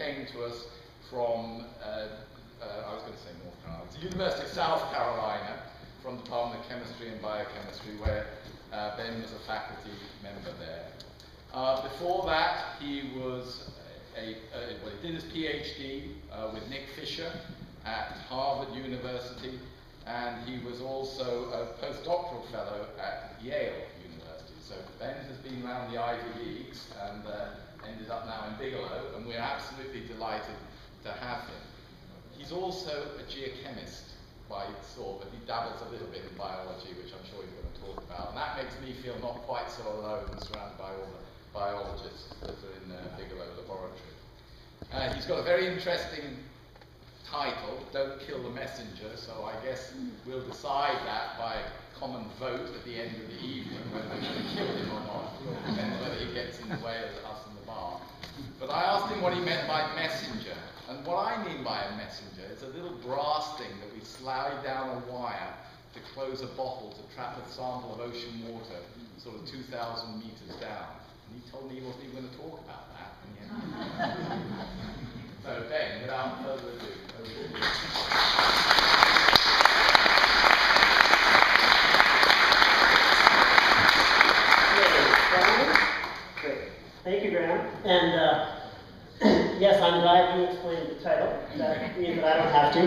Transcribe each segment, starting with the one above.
came to us from, I was going to say North Carolina, it's the University of South Carolina, from the Department of Chemistry and Biochemistry, where Ben was a faculty member there. Before that, he was he did his PhD with Nick Fisher at Harvard University, and he was also a postdoctoral fellow at Yale University. So Ben has been around the Ivy Leagues and ended up now in Bigelow, and we're absolutely delighted to have him. He's also a geochemist by sort, but he dabbles a little bit in biology, which I'm sure he's going to talk about. And that makes me feel not quite so alone, surrounded by all the biologists that are in the Bigelow laboratory. He's got a very interesting title, Don't Kill the Messenger, so I guess we'll decide that by common vote at the end of the evening, whether we're going to kill him or not, depends whether he gets in the way of us in the bar. But I asked him what he meant by messenger, and what I mean by a messenger is a little brass thing that we slide down a wire to close a bottle to trap a sample of ocean water sort of 2,000 meters down. And he told me he wasn't even going to talk about that. So Ben, without further ado, over to you. Great. Thank you, Graham. And yes, I'm glad you explained the title. That means that I don't have to.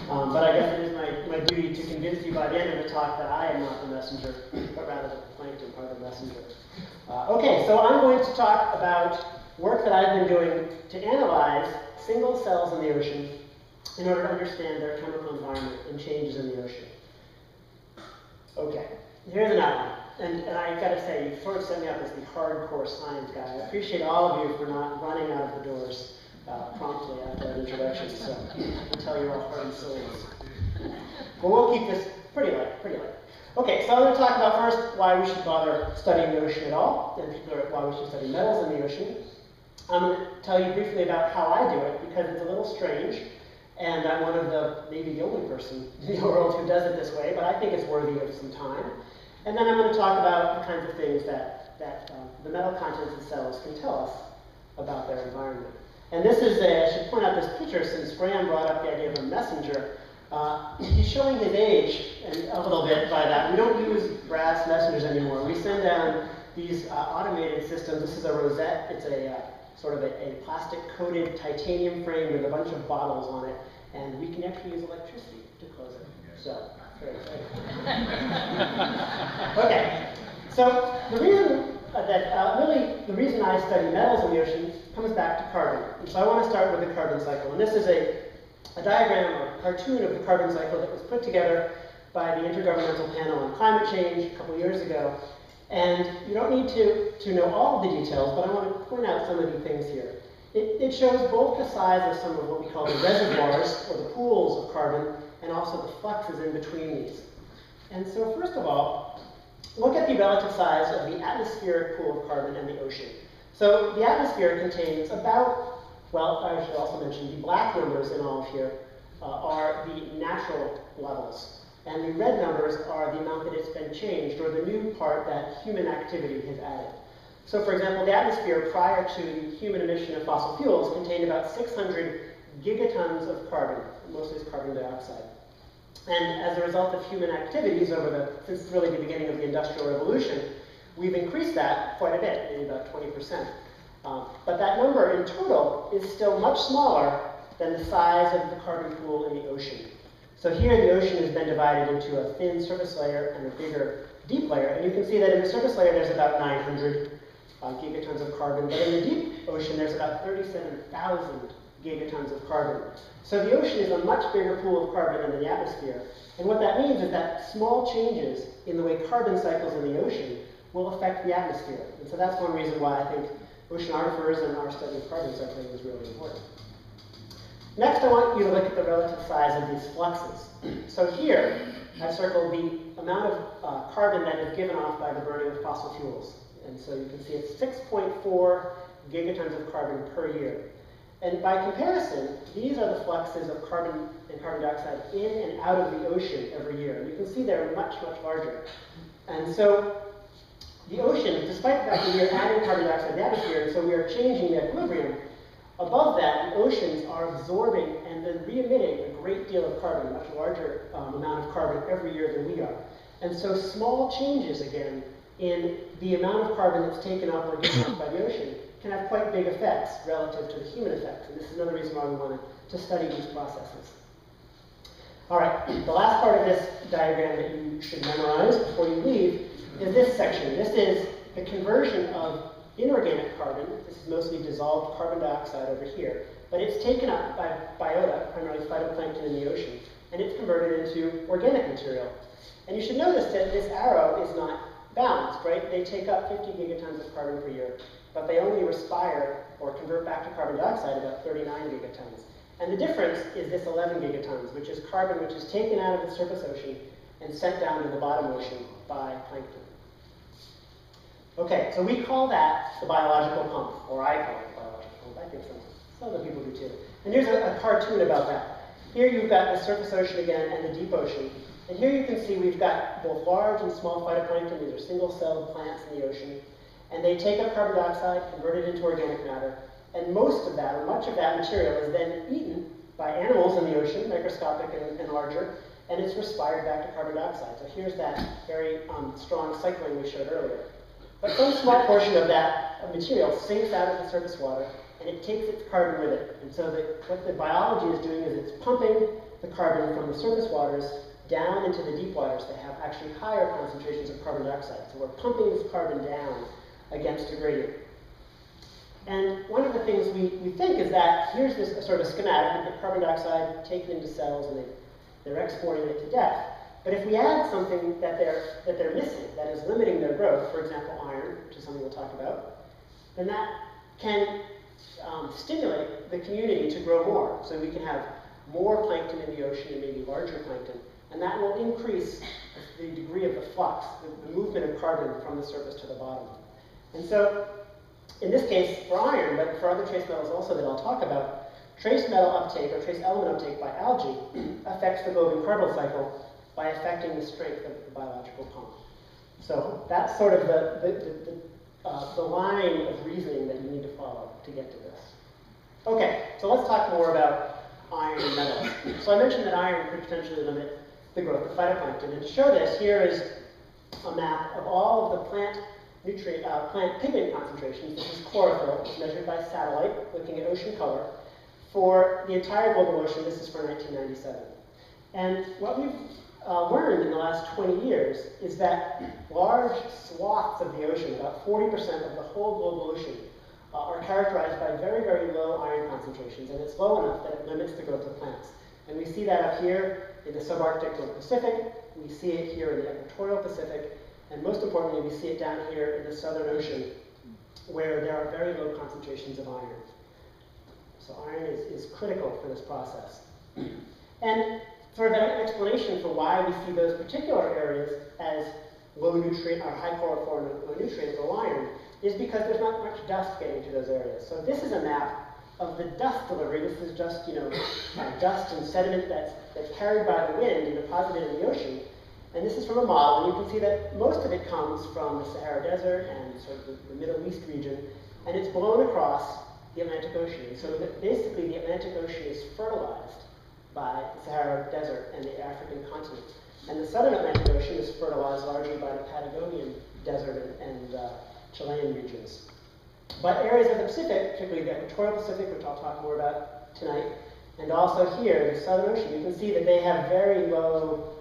But I guess it is my duty to convince you by the end of the talk that I am not the messenger, but rather the plankton are the messenger. Okay, so I'm going to talk about work that I've been doing to analyze single cells in the ocean in order to understand their chemical environment and changes in the ocean. Okay, here's an outline. And I got to say, you sort of set me up as the hardcore science guy. I appreciate all of you for not running out of the doors promptly after that introduction. So I can tell you're all heart and souls. But we'll keep this pretty light. Okay, so I'm going to talk about first why we should bother studying the ocean at all, and particularly why we should study metals in the ocean. I'm going to tell you briefly about how I do it, because it's a little strange, and I'm one of maybe the only person in the world who does it this way, but I think it's worthy of some time. And then I'm going to talk about the kinds of things that the metal contents of cells can tell us about their environment. And this is I should point out this picture, since Graham brought up the idea of a messenger. He's showing his age, and a little bit by that. We don't use brass messengers anymore. We send down these automated systems. This is a rosette. It's a sort of a plastic-coated titanium frame with a bunch of bottles on it, and we can actually use electricity to close it. So, very exciting. Okay, so the reason the reason I study metals in the ocean comes back to carbon. And so I want to start with the carbon cycle, and this is a diagram or cartoon of the carbon cycle that was put together by the Intergovernmental Panel on Climate Change a couple years ago. And you don't need to know all of the details, but I want to point out some of the things here. It shows both the size of some of what we call the reservoirs, or the pools of carbon, and also the fluxes in between these. And so first of all, look at the relative size of the atmospheric pool of carbon and the ocean. So the atmosphere contains about, well, I should also mention the black numbers in all of here are the natural levels. And the red numbers are the amount that it's been changed, or the new part that human activity has added. So for example, the atmosphere prior to the human emission of fossil fuels contained about 600 gigatons of carbon, mostly it's carbon dioxide. And as a result of human activities since really the beginning of the Industrial Revolution, we've increased that quite a bit, maybe about 20%. But that number in total is still much smaller than the size of the carbon pool in the ocean. So here the ocean has been divided into a thin surface layer and a bigger deep layer. And you can see that in the surface layer there's about 900 gigatons of carbon, but in the deep ocean there's about 37,000 gigatons of carbon. So the ocean is a much bigger pool of carbon than the atmosphere. And what that means is that small changes in the way carbon cycles in the ocean will affect the atmosphere. And so that's one reason why I think oceanographers and our study of carbon cycling is really important. Next, I want you to look at the relative size of these fluxes. So here, I've circled the amount of carbon that is given off by the burning of fossil fuels. And so you can see it's 6.4 gigatons of carbon per year. And by comparison, these are the fluxes of carbon and carbon dioxide in and out of the ocean every year. And you can see they're much, much larger. And so the ocean, despite the fact that we are adding carbon dioxide to the atmosphere, and so we are changing the equilibrium, above that, the oceans are absorbing and then re-emitting a great deal of carbon, a much larger amount of carbon every year than we are. And so small changes, again, in the amount of carbon that's taken up or given up by the ocean can have quite big effects relative to the human effects. And this is another reason why we wanted to study these processes. All right, the last part of this diagram that you should memorize before you leave is this section. This is the conversion of inorganic carbon. This is mostly dissolved carbon dioxide over here, but it's taken up by biota, primarily phytoplankton in the ocean, and it's converted into organic material. And you should notice that this arrow is not balanced, right? They take up 50 gigatons of carbon per year, but they only respire or convert back to carbon dioxide about 39 gigatons. And the difference is this 11 gigatons, which is carbon which is taken out of the surface ocean and sent down to the bottom ocean by plankton. Okay, so we call that the biological pump, or I call it the biological pump. I think some other people do too. And here's a cartoon about that. Here you've got the surface ocean again and the deep ocean. And here you can see we've got both large and small phytoplankton. These are single-celled plants in the ocean. And they take up carbon dioxide, convert it into organic matter. And most of that, or much of that material, is then eaten by animals in the ocean, microscopic and larger, and it's respired back to carbon dioxide. So here's that very strong cycling we showed earlier. But some small portion of that material sinks out of the surface water, and it takes its carbon with it. And so what the biology is doing is it's pumping the carbon from the surface waters down into the deep waters that have actually higher concentrations of carbon dioxide. So we're pumping this carbon down against a gradient. And one of the things we think is that here's this sort of schematic of the carbon dioxide taken into cells, and they're exporting it to death. But if we add something that they're missing, that is limiting their growth, for example, iron, which is something we'll talk about, then that can stimulate the community to grow more. So we can have more plankton in the ocean and maybe larger plankton, and that will increase the degree of the flux, the movement of carbon from the surface to the bottom. And so, in this case, for iron, but for other trace metals also that I'll talk about, trace metal uptake or trace element uptake by algae affects the Bovine-carbon cycle by affecting the strength of the biological pump. So that's sort of the line of reasoning that you need to follow to get to this. Okay, so let's talk more about iron and metals. So I mentioned that iron could potentially limit the growth of phytoplankton. And to show this, here is a map of all of the plant pigment concentrations. This is chlorophyll. It's measured by satellite, looking at ocean color. For the entire global ocean, this is for 1997. And what we've learned in the last 20 years is that large swaths of the ocean, about 40% of the whole global ocean, are characterized by very, very low iron concentrations. And it's low enough that it limits the growth of plants. And we see that up here in the subarctic North Pacific. We see it here in the equatorial Pacific. And most importantly, we see it down here in the Southern Ocean, where there are very low concentrations of iron. So iron is critical for this process. And sort of an explanation for why we see those particular areas as low nutrient or high chlorophyll and low nutrient, low iron, is because there's not much dust getting to those areas. So this is a map of the dust delivery. This is just, dust and sediment that's carried by the wind and deposited in the ocean. And this is from a model, and you can see that most of it comes from the Sahara Desert and sort of the Middle East region, and it's blown across the Atlantic Ocean. And so basically, the Atlantic Ocean is fertilized by the Sahara Desert and the African continent. And the Southern Atlantic Ocean is fertilized largely by the Patagonian Desert and Chilean regions. But areas of the Pacific, particularly the equatorial Pacific, which I'll talk more about tonight, and also here, the Southern Ocean, you can see that they have very low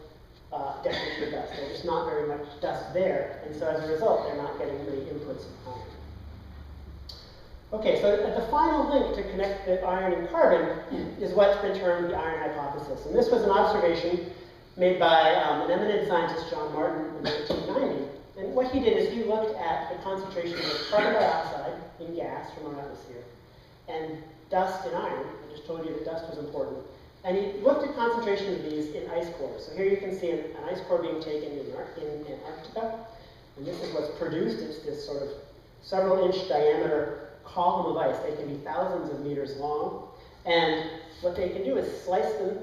definition of dust. There's just not very much dust there, and so as a result, they're not getting many inputs of iron. Okay, so the final link to connect the iron and carbon is what's been termed the iron hypothesis. And this was an observation made by an eminent scientist, John Martin, in 1990. And what he did is he looked at the concentration of carbon dioxide in gas from our atmosphere and dust in iron. I just told you that dust was important. And he looked at concentration of these in ice cores. So here you can see an ice core being taken in Antarctica. And this is what's produced. It's this sort of several-inch diameter column of ice. They can be thousands of meters long. And what they can do is slice them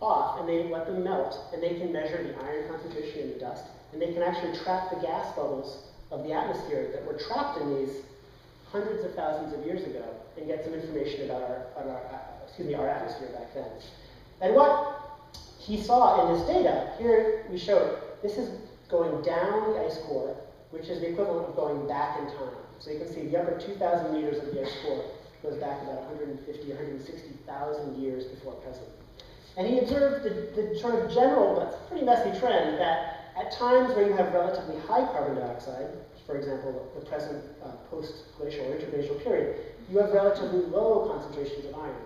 off, and they let them melt. And they can measure the iron concentration in the dust. And they can actually trap the gas bubbles of the atmosphere that were trapped in these hundreds of thousands of years ago and get some information about our our atmosphere back then. And what he saw in this data, here we showed, this is going down the ice core, which is the equivalent of going back in time. So you can see the upper 2,000 meters of the ice core goes back about 150, 160,000 years before present. And he observed the sort of general, but pretty messy trend that at times where you have relatively high carbon dioxide, for example, the present post-glacial or interglacial period, you have relatively low concentrations of iron.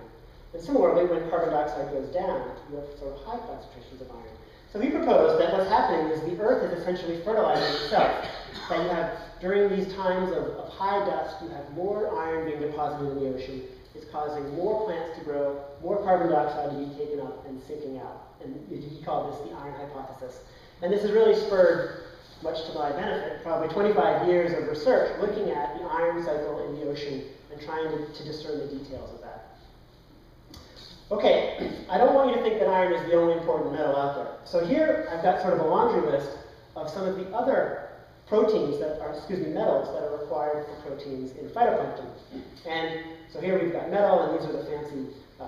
And similarly, when carbon dioxide goes down, you have sort of high concentrations of iron. So he proposed that what's happening is the Earth is essentially fertilizing itself. That you have, during these times of high dust, you have more iron being deposited in the ocean. It's causing more plants to grow, more carbon dioxide to be taken up and sinking out. And he called this the iron hypothesis. And this has really spurred, much to my benefit, probably 25 years of research looking at the iron cycle in the ocean and trying to discern the details of that. Okay, I don't want you to think that iron is the only important metal out there. So here I've got sort of a laundry list of some of the other proteins that are, metals that are required for proteins in phytoplankton. And so here we've got metal, and these are the fancy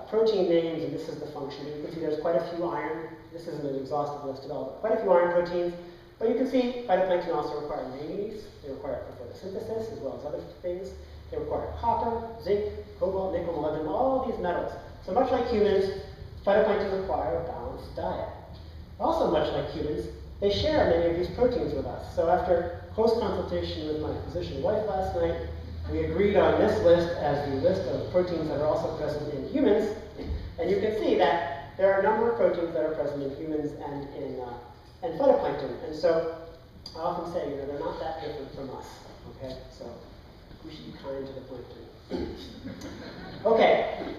protein names, and this is the function. You can see there's quite a few iron. This isn't an exhaustive list at all, but quite a few iron proteins. But you can see phytoplankton also require manganese. They require it for photosynthesis, as well as other things. They require copper, zinc, cobalt, nickel, molybdenum, all of these metals. So much like humans, phytoplankton require a balanced diet. Also much like humans, they share many of these proteins with us. So after close consultation with my physician wife last night, we agreed on this list as the list of proteins that are also present in humans. And you can see that there are a number of proteins that are present in humans and in phytoplankton. And so I often say, they're not that different from us. Okay, so we should be kind to the plankton. Okay.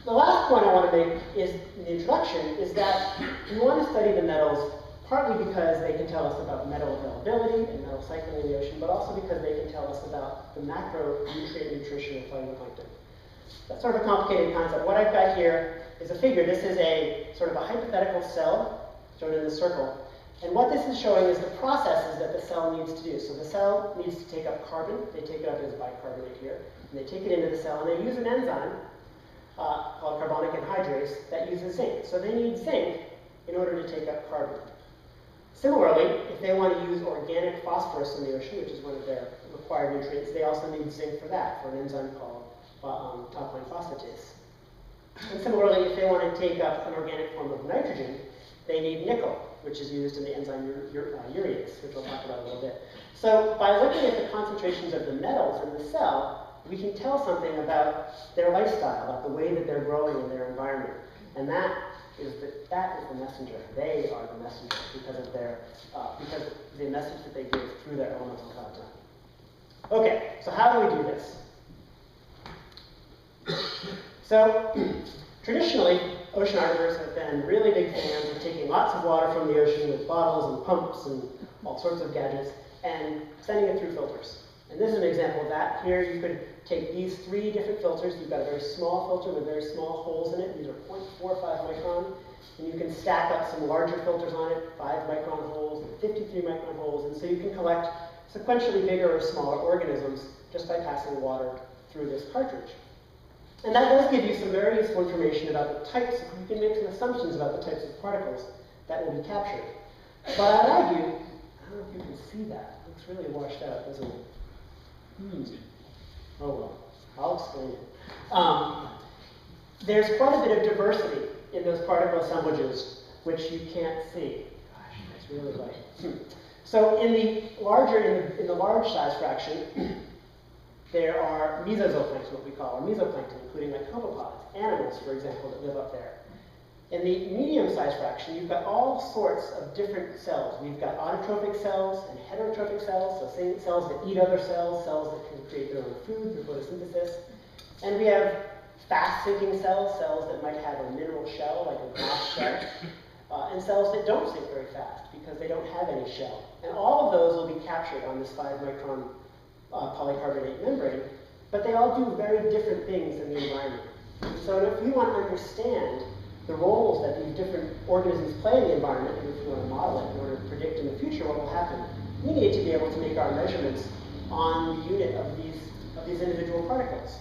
The last point I want to make is, in the introduction, is that we want to study the metals partly because they can tell us about metal availability and metal cycling in the ocean, but also because they can tell us about the macronutrient nutrition of phytoplankton. That's sort of a complicated concept. What I've got here is a figure. This is a sort of a hypothetical cell, shown in the circle. And what this is showing is the processes that the cell needs to do. So the cell needs to take up carbon. They take it up as bicarbonate here. And they take it into the cell, and they use an enzyme called carbonic anhydrase that uses zinc. So they need zinc in order to take up carbon. Similarly, if they want to use organic phosphorus in the ocean, which is one of their required nutrients, they also need zinc for that, for an enzyme called top-line phosphatase. And similarly, if they want to take up an organic form of nitrogen, they need nickel, which is used in the enzyme urease, which we'll talk about a little bit. So by looking at the concentrations of the metals in the cell, we can tell something about their lifestyle, about the way that they're growing in their environment. And that is the messenger. They are the messenger because of the message that they give through their elemental content. Okay, so how do we do this? So traditionally, oceanographers have been really big fans of taking lots of water from the ocean with bottles and pumps and all sorts of gadgets and sending it through filters. And this is an example of that. Here you could take these 3 different filters. You've got a very small filter with very small holes in it. These are 0.45 micron. And you can stack up some larger filters on it, 5 micron holes and 53 micron holes. And so you can collect sequentially bigger or smaller organisms just by passing water through this cartridge. And that does give you some very useful information about the types. You can make some assumptions about the types of particles that will be captured. But I'd argue, I don't know if you can see that. It looks really washed out, doesn't it? Oh well, I'll explain it. There's quite a bit of diversity in those particle assemblages, which you can't see. Gosh, it's really light. So in the large size fraction, there are mesozooplankton, what we call, or mesoplankton, including like copepods, animals, for example, that live up there. In the medium-sized fraction, you've got all sorts of different cells. We've got autotrophic cells and heterotrophic cells, so cells that eat other cells, cells that can create their own food through photosynthesis. And we have fast-sinking cells, cells that might have a mineral shell, like a glass shell, and cells that don't sink very fast because they don't have any shell. And all of those will be captured on this 5-micron polycarbonate membrane, but they all do very different things in the environment. So if we want to understand the roles that these different organisms play in the environment, and if we want to model it in order to predict in the future what will happen, we need to be able to make our measurements on the unit of these individual particles.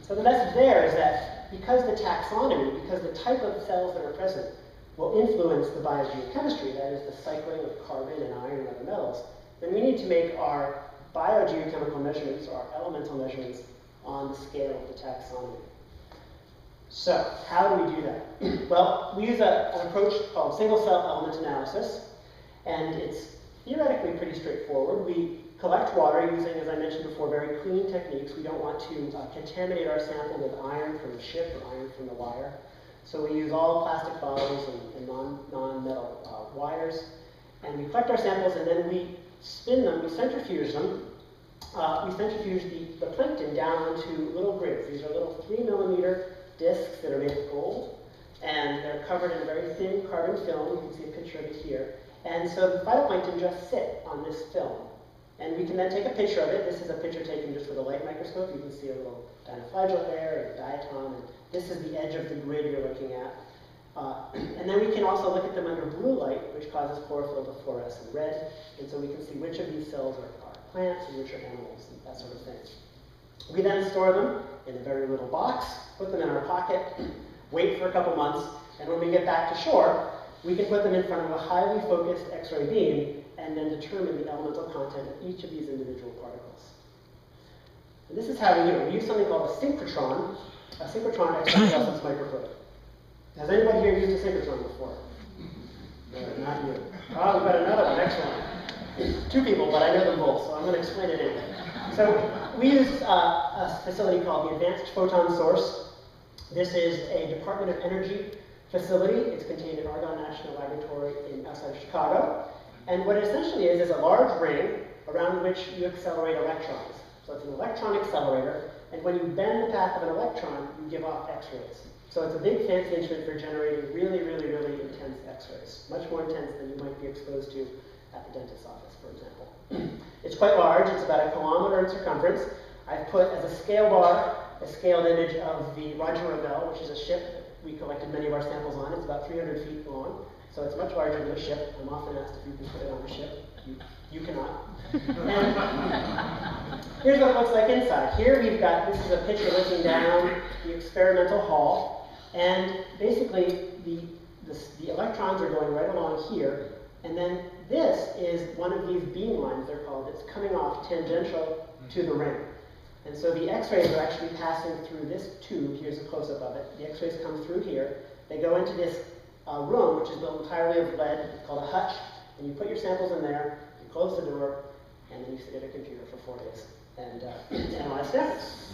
So the message there is that because the taxonomy, because the type of cells that are present will influence the biogeochemistry, that is the cycling of carbon and iron and other metals, then we need to make our biogeochemical measurements, or our elemental measurements, on the scale of the taxonomy. So, how do we do that? Well, we use an approach called single-cell element analysis, and it's theoretically pretty straightforward. We collect water using, as I mentioned before, very clean techniques. We don't want to contaminate our sample with iron from the ship or iron from the wire. So we use all plastic bottles and non-metal wires. And we collect our samples, and then we spin them, we centrifuge them. We centrifuge the plankton down onto little grids. These are little 3-millimeter discs that are made of gold, and they're covered in a very thin carbon film. You can see a picture of it here. And so the phytoplankton just sit on this film. And we can then take a picture of it. This is a picture taken just with a light microscope. You can see a little dinoflagellate there, a diatom, and this is the edge of the grid you're looking at. And then we can also look at them under blue light, which causes chlorophyll to fluoresce red. And so we can see which of these cells are plants and which are animals, and that sort of thing. We then store them in a very little box, put them in our pocket, wait for a couple months, and when we get back to shore, we can put them in front of a highly focused X-ray beam and then determine the elemental content of each of these individual particles. And this is how we do it. We use something called a synchrotron X-ray fluorescence microprobe. Has anybody here used a synchrotron before? No, not you. Oh, we've got another one, excellent. 2 people, but I know them both, so I'm going to explain it anyway. So we use a facility called the Advanced Photon Source. This is a Department of Energy facility. It's contained in Argonne National Laboratory outside of Chicago. And what it essentially is a large ring around which you accelerate electrons. So it's an electron accelerator, and when you bend the path of an electron, you give off X-rays. So it's a big fancy instrument for generating really, really, really intense X-rays, much more intense than you might be exposed to at the dentist's office, for example. It's quite large. It's about 1 kilometer in circumference. I've put as a scale bar a scaled image of the Roger Revelle, which is a ship that we collected many of our samples on. It's about 300 feet long, so it's much larger than a ship. I'm often asked if you can put it on a ship. You cannot. And here's what it looks like inside. Here we've got, this is a picture looking down the experimental hall, and basically the electrons are going right along here, and then this is one of these beam lines, they're called, that's coming off tangential to the ring. And so the X-rays are actually passing through this tube. Here's a close-up of it. The X-rays come through here. They go into this room, which is built entirely of lead, called a hutch, and you put your samples in there, you close the door, and then you sit at a computer for 4 days and analyze samples.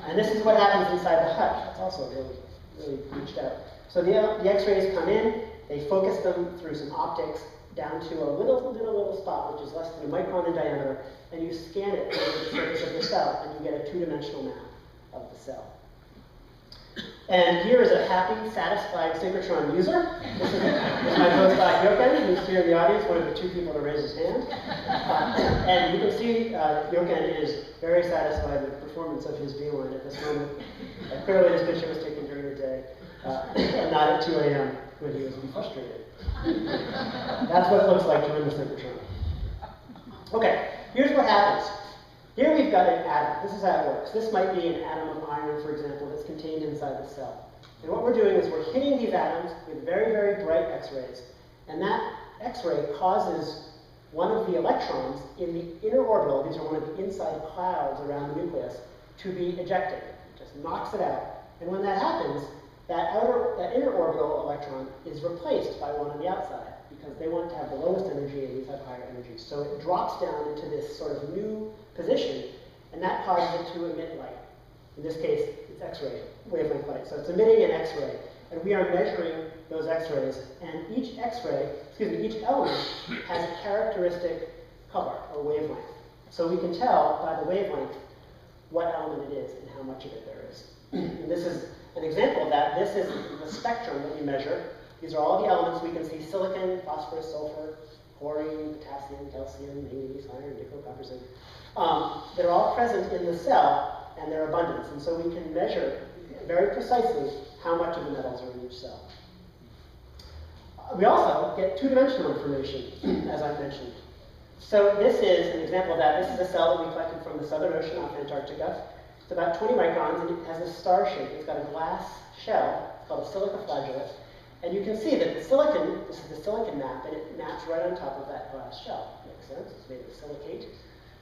And this is what happens inside the hutch. It's also really, really reached out. So the X-rays come in, they focus them through some optics down to a little spot, which is less than a micron in diameter, and you scan it over the surface of the cell, and you get a 2-dimensional map of the cell. And here is a happy, satisfied synchrotron user. This is my postdoc Jochen, who's here in the audience, one of the 2 people to raise his hand. And you can see Jochen is very satisfied with the performance of his beamline at this moment. Clearly this picture was taken during the day, and not at 2 a.m. when he was frustrated. That's what it looks like to run the synchrotron. Okay, here's what happens. Here we've got an atom. This is how it works. This might be an atom of iron, for example, that's contained inside the cell. And what we're doing is we're hitting these atoms with very, very bright X-rays. And that X-ray causes one of the electrons in the inner orbital, these are one of the inside clouds around the nucleus, to be ejected. It just knocks it out. And when that happens, that inner orbital electron is replaced by one on the outside, because they want to have the lowest energy and these have higher energy. So it drops down into this sort of new position, and that causes it to emit light. In this case, it's X-ray, wavelength light. So it's emitting an X-ray, and we are measuring those X-rays, and each element has a characteristic color or wavelength. So we can tell by the wavelength what element it is and how much of it there is. And this is an example of that. This is the spectrum that we measure. These are all the elements. We can see silicon, phosphorus, sulfur, chlorine, potassium, calcium, manganese, iron, nickel, copper, zinc. They're all present in the cell and their abundance. And so we can measure very precisely how much of the metals are in each cell. We also get 2-dimensional information, as I mentioned. So this is an example of that. This is a cell that we collected from the Southern Ocean off Antarctica. It's about 20 microns, and it has a star shape. It's got a glass shell. It's called a silica flagellate. And you can see that the silicon, this is the silicon map, and it maps right on top of that glass shell. Makes sense. It's made of silicate,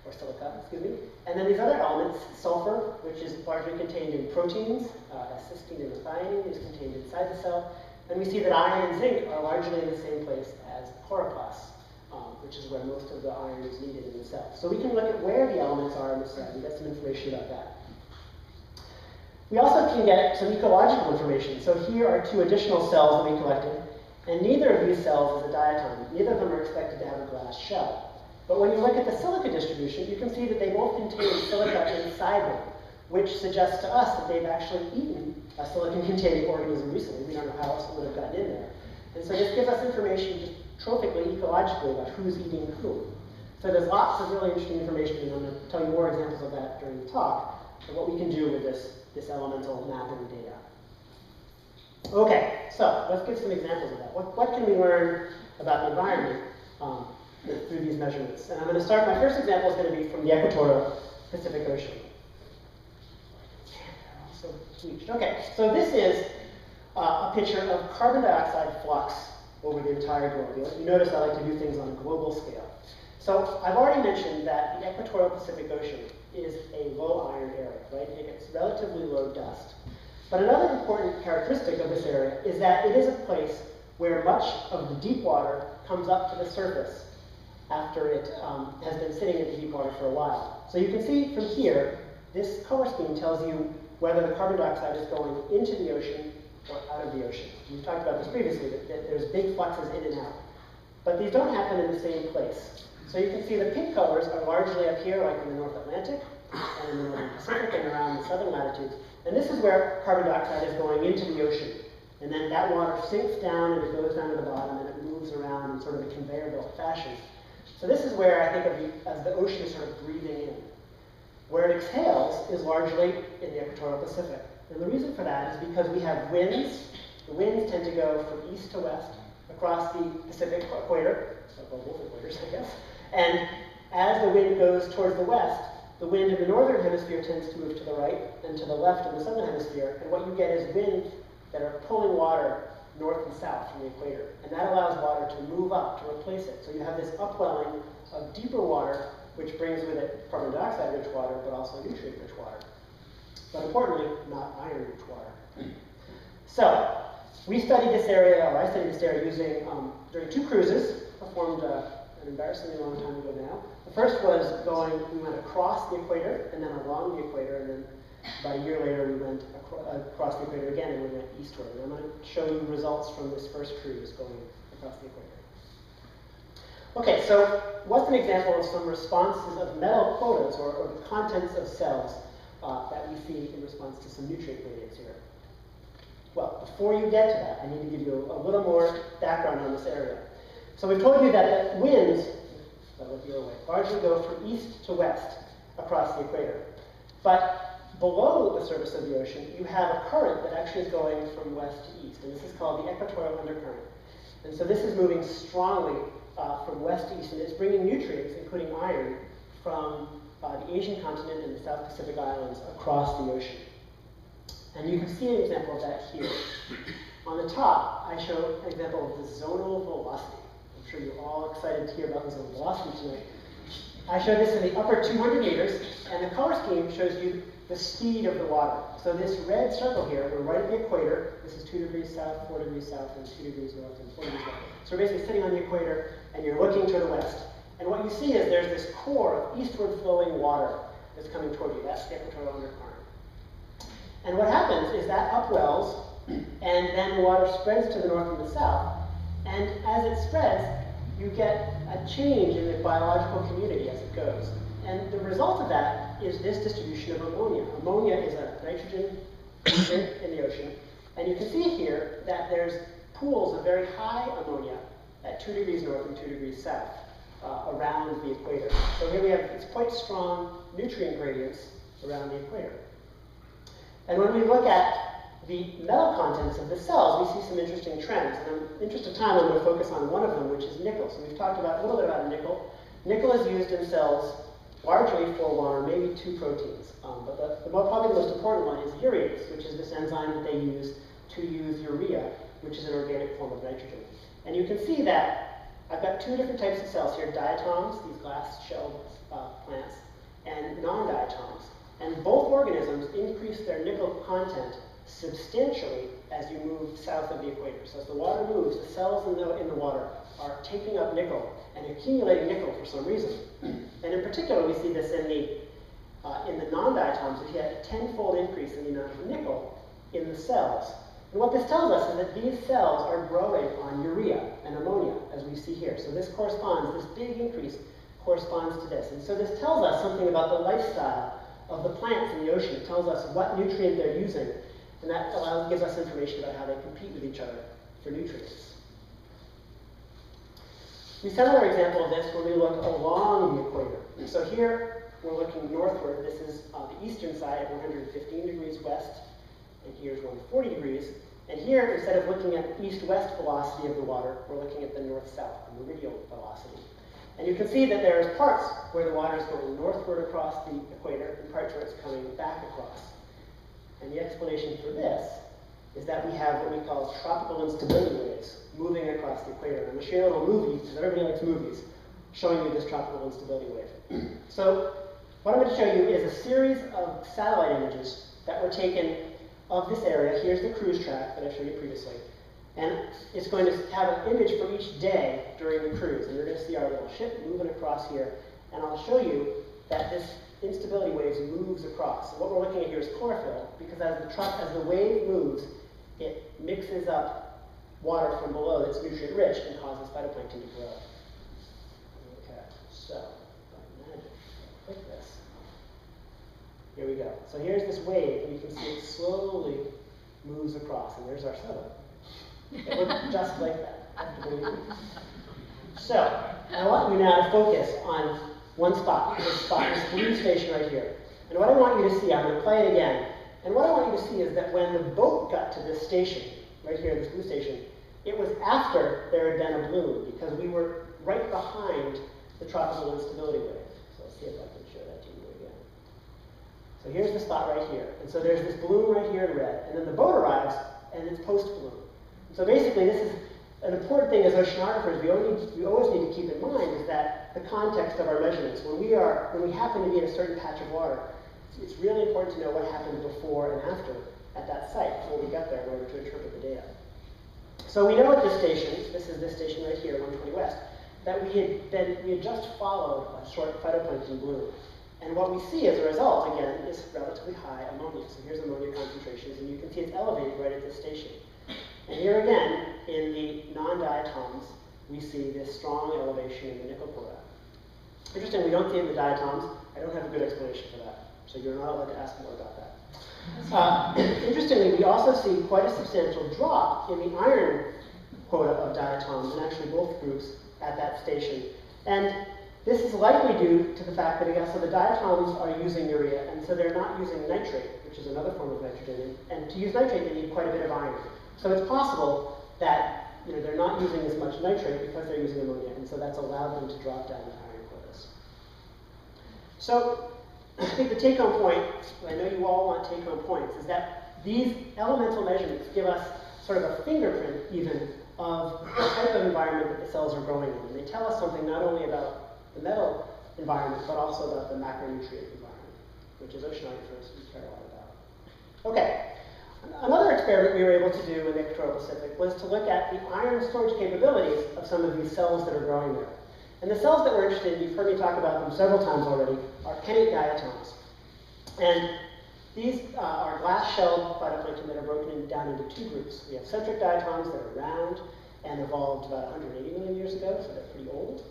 or silica, excuse me. And then these other elements, sulfur, which is largely contained in proteins, cysteine and methionine is contained inside the cell. And we see that iron and zinc are largely in the same place as chloroplasts, which is where most of the iron is needed in the cell. So we can look at where the elements are in the cell and get some information about that. We also can get some ecological information. So here are two additional cells that we collected, and neither of these cells is a diatom. Neither of them are expected to have a glass shell. But when you look at the silica distribution, you can see that they both contain silica inside them, which suggests to us that they've actually eaten a silicon-containing organism recently. We don't know how else it would have gotten in there. And so this gives us information just trophically, ecologically, about who's eating who. So there's lots of really interesting information, and I'm going to tell you more examples of that during the talk, of what we can do with this elemental mapping data. Okay, so let's give some examples of that. What can we learn about the environment through these measurements? And I'm going to start, my first example is going to be from the equatorial Pacific Ocean. Okay, so this is a picture of carbon dioxide flux over the entire globe. You notice I like to do things on a global scale. So I've already mentioned that the equatorial Pacific Ocean is a low iron area, right? It gets relatively low dust. But another important characteristic of this area is that it is a place where much of the deep water comes up to the surface after it has been sitting in the deep water for a while. So you can see from here, this color scheme tells you whether the carbon dioxide is going into the ocean or out of the ocean. We've talked about this previously, that there's big fluxes in and out. But these don't happen in the same place. So you can see the pink colors are largely up here, like in the North Atlantic, and in the Northern Pacific, and around the southern latitudes. And this is where carbon dioxide is going into the ocean. And then that water sinks down, and it goes down to the bottom, and it moves around in sort of a conveyor belt fashion. So this is where I think of as the ocean is sort of breathing in. Where it exhales is largely in the equatorial Pacific. And the reason for that is because we have winds. The winds tend to go from east to west across the Pacific equator, so both equators, I guess. And as the wind goes towards the west, the wind in the northern hemisphere tends to move to the right and to the left in the southern hemisphere. And what you get is winds that are pulling water north and south from the equator. And that allows water to move up to replace it. So you have this upwelling of deeper water, which brings with it carbon dioxide-rich water, but also nutrient-rich water. But importantly, not iron-rich water. So we studied this area, or I studied this area using, during 2 cruises, performed an embarrassingly long time ago now. The first was we went across the equator, and then along the equator, and then about a year later we went across the equator again, and we went eastward. And I'm going to show you results from this first cruise going across the equator. Okay, so what's an example of some responses of metal quotas, or the contents of cells that we see in response to some nutrient gradients here? Well, before you get to that, I need to give you a little more background on this area. So we've told you that the winds, largely go from east to west across the equator. But below the surface of the ocean, you have a current that actually is going from west to east, and this is called the equatorial undercurrent. And so this is moving strongly from west to east, and it's bringing nutrients, including iron, from the Asian continent and the South Pacific Islands across the ocean. And you can see an example of that here. On the top, I show an example of the zonal velocity. I'm sure you're all excited to hear about the zonal velocity tonight. I showed this in the upper 200 meters, and the color scheme shows you the speed of the water. So this red circle here, we're right at the equator. This is 2 degrees south, 4 degrees south, and 2 degrees north, and 4 degrees north. So we're basically sitting on the equator, and you're looking to the west. And what you see is there's this core of eastward flowing water that's coming toward you. That's the equatorial undercurrent. And what happens is that upwells, and then the water spreads to the north and the south. And as it spreads, you get a change in the biological community as it goes. And the result of that is this distribution of ammonia. Ammonia is a nitrogen nutrient in the ocean. And you can see here that there's pools of very high ammonia at 2 degrees north and 2 degrees south around the equator. So here we have it's quite strong nutrient gradients around the equator. And when we look at the metal contents of the cells, we see some interesting trends. And in the interest of time, I'm going to focus on one of them, which is nickel. So we've talked a little bit about nickel. Nickel is used in cells largely for one or maybe two proteins. But probably the most important one is urease, which is this enzyme that they use to use urea, which is an organic form of nitrogen. And you can see that I've got two different types of cells here, diatoms, these glass-shelled plants, and non-diatoms. And both organisms increase their nickel content substantially as you move south of the equator. So as the water moves, the cells in the water are taking up nickel and accumulating nickel for some reason. And in particular, we see this in the non-diatoms. We get a 10-fold increase in the amount of nickel in the cells. And what this tells us is that these cells are growing on urea and ammonia, as we see here. So this big increase corresponds to this. And so this tells us something about the lifestyle of the plants in the ocean. It tells us what nutrient they're using, and that gives us information about how they compete with each other for nutrients. We set another example of this when we look along the equator. And so here, we're looking northward. This is the eastern side at 115 degrees west, and here's 140 degrees. And here, instead of looking at the east-west velocity of the water, we're looking at the north-south, the meridial velocity. And you can see that there's parts where the water is going northward across the equator and parts where it's coming back across. And the explanation for this is that we have what we call tropical instability waves moving across the equator. I'm going to share a little movie, because everybody likes movies, showing you this tropical instability wave. So what I'm going to show you is a series of satellite images that were taken of this area. Here's the cruise track that I showed you previously. And it's going to have an image for each day during the cruise. And you're going to see our little ship moving across here. And I'll show you that this instability waves moves across. So what we're looking at here is chlorophyll, because as the wave moves, it mixes up water from below that's nutrient rich and causes phytoplankton to grow. Okay, so click this. Here we go. So here's this wave, and you can see it slowly moves across, and there's our setup. It looks just like that. I have to believe me. So I want you now to focus on one spot. This blue station right here. And what I want you to see, I'm going to play it again. And what I want you to see is that when the boat got to this station, right here, this blue station, it was after there had been a bloom, because we were right behind the tropical instability wave. So let's see if I can show that to you again. So here's the spot right here. And so there's this bloom right here in red. And then the boat arrives, and it's post-bloom. So basically, this is an important thing as oceanographers we always need to keep in mind is that the context of our measurements. When we happen to be in a certain patch of water, it's really important to know what happened before and after at that site before we got there in order to interpret the data. So we know at this station, this is this station right here, 120 West, that we had just followed a short phytoplankton bloom. And what we see as a result, again, is relatively high ammonia. So here's ammonia concentrations, and you can see it's elevated right at this station. And here again, in the non-diatoms, we see this strong elevation in the nickel quota. Interesting, we don't see it in the diatoms. I don't have a good explanation for that, so you're not allowed to ask more about that. Interestingly, we also see quite a substantial drop in the iron quota of diatoms, and actually both groups at that station. And this is likely due to the fact that, again, so the diatoms are using urea, and so they're not using nitrate, which is another form of nitrogen. And to use nitrate, they need quite a bit of iron. So it's possible that they're not using as much nitrate because they're using ammonia, and so that's allowed them to drop down the iron quotas. So I think the take-home point, I know you all want take-home points, is that these elemental measurements give us sort of a fingerprint, even, of the type of environment that the cells are growing in. And they tell us something not only about the metal environment, but also about the macronutrient environment, which is oceanographers we care a lot about. Okay. Another experiment we were able to do in the Equatorial Pacific was to look at the iron storage capabilities of some of these cells that are growing there. And the cells that we're interested in, you've heard me talk about them several times already, are pennate diatoms. And these are glass-shelled phytoplankton that are broken down into two groups. We have centric diatoms that are round and evolved about 180 million years ago, so they're pretty old.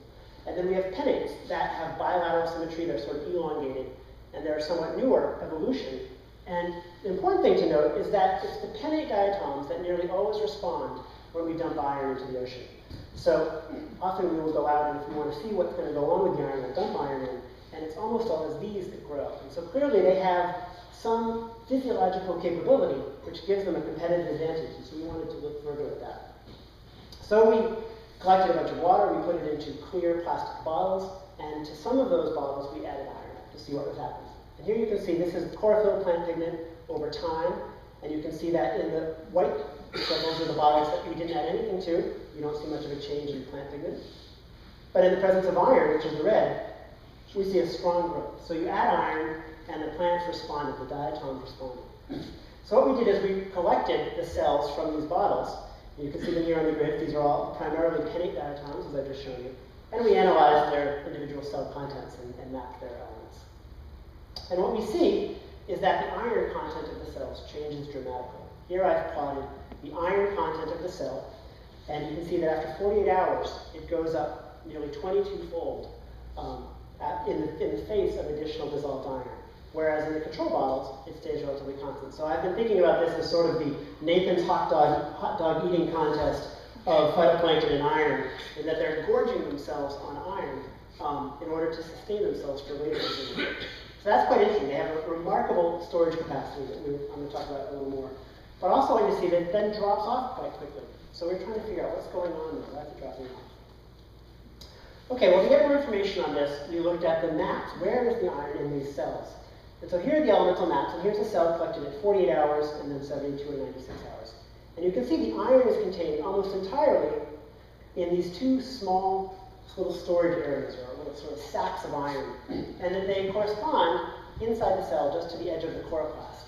And then we have pennates that have bilateral symmetry, they're sort of elongated, and they're a somewhat newer evolution. And the important thing to note is that it's the pennate diatoms that nearly always respond when we dump iron into the ocean. So often we will go out, and if we want to see what's going to go on with the iron, we'll dump iron in, and it's almost always these that grow. And so clearly they have some physiological capability which gives them a competitive advantage, and so we wanted to look further at that. So we collected a bunch of water, we put it into clear plastic bottles, and to some of those bottles we added iron. to see what happens. And here you can see this is chlorophyll plant pigment over time, and you can see that in the white circles are the bodies that we didn't add anything to. You don't see much of a change in plant pigment. But in the presence of iron, which is the red, we see a strong growth. So you add iron, and the plants responded, the diatoms responded. So what we did is we collected the cells from these bottles. You can see them here on the grid. These are all primarily pennate diatoms, as I've just shown you. And we analyzed their individual cell contents and mapped their elements. And what we see is that the iron content of the cells changes dramatically. Here I've plotted the iron content of the cell, and you can see that after 48 hours, it goes up nearly 22-fold in the face of additional dissolved iron. Whereas in the control bottles, it stays relatively constant. So I've been thinking about this as sort of the Nathan's hot dog eating contest of phytoplankton and iron, in that they're gorging themselves on iron in order to sustain themselves for later. So that's quite interesting. They have a remarkable storage capacity that I'm going to talk about a little more. But also what you see that it then drops off quite quickly. So we're trying to figure out what's going on there. Why is it dropping off? Okay, well, to get more information on this, we looked at the maps. Where is the iron in these cells? And so here are the elemental maps, and here's a cell collected at 48 hours, and then 72 and 96 hours. And you can see the iron is contained almost entirely in these two small little storage areas, or little sort of sacks of iron, and that they correspond inside the cell just to the edge of the chloroplast.